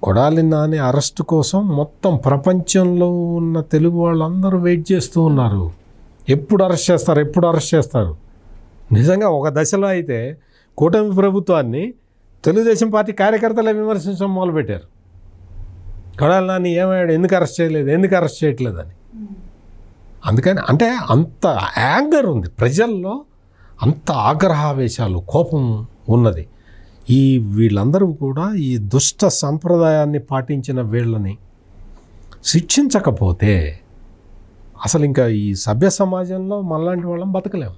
కొడాలి నాని అరెస్ట్ కోసం మొత్తం ప్రపంచంలో ఉన్న తెలుగు వాళ్ళందరూ వెయిట్ చేస్తూ ఉన్నారు. ఎప్పుడు అరెస్ట్ చేస్తారు. నిజంగా ఒక దశలో అయితే కూటమి ప్రభుత్వాన్ని తెలుగుదేశం పార్టీ కార్యకర్తలే విమర్శించడం మొదలుపెట్టారు. కొడాలి నాని ఏమయ్యాడు, ఎందుకు అరెస్ట్ చేయట్లేదని. అందుకని అంటే అంత యాంగర్ ఉంది ప్రజల్లో, అంత ఆగ్రహావేశాలు, కోపం ఉన్నది. వీళ్ళందరూ కూడా ఈ దుష్ట సంప్రదాయాన్ని పాటించిన వీళ్ళని శిక్షించకపోతే అసలు ఇంకా ఈ సభ్య సమాజంలో మనలాంటి వాళ్ళం బతకలేము.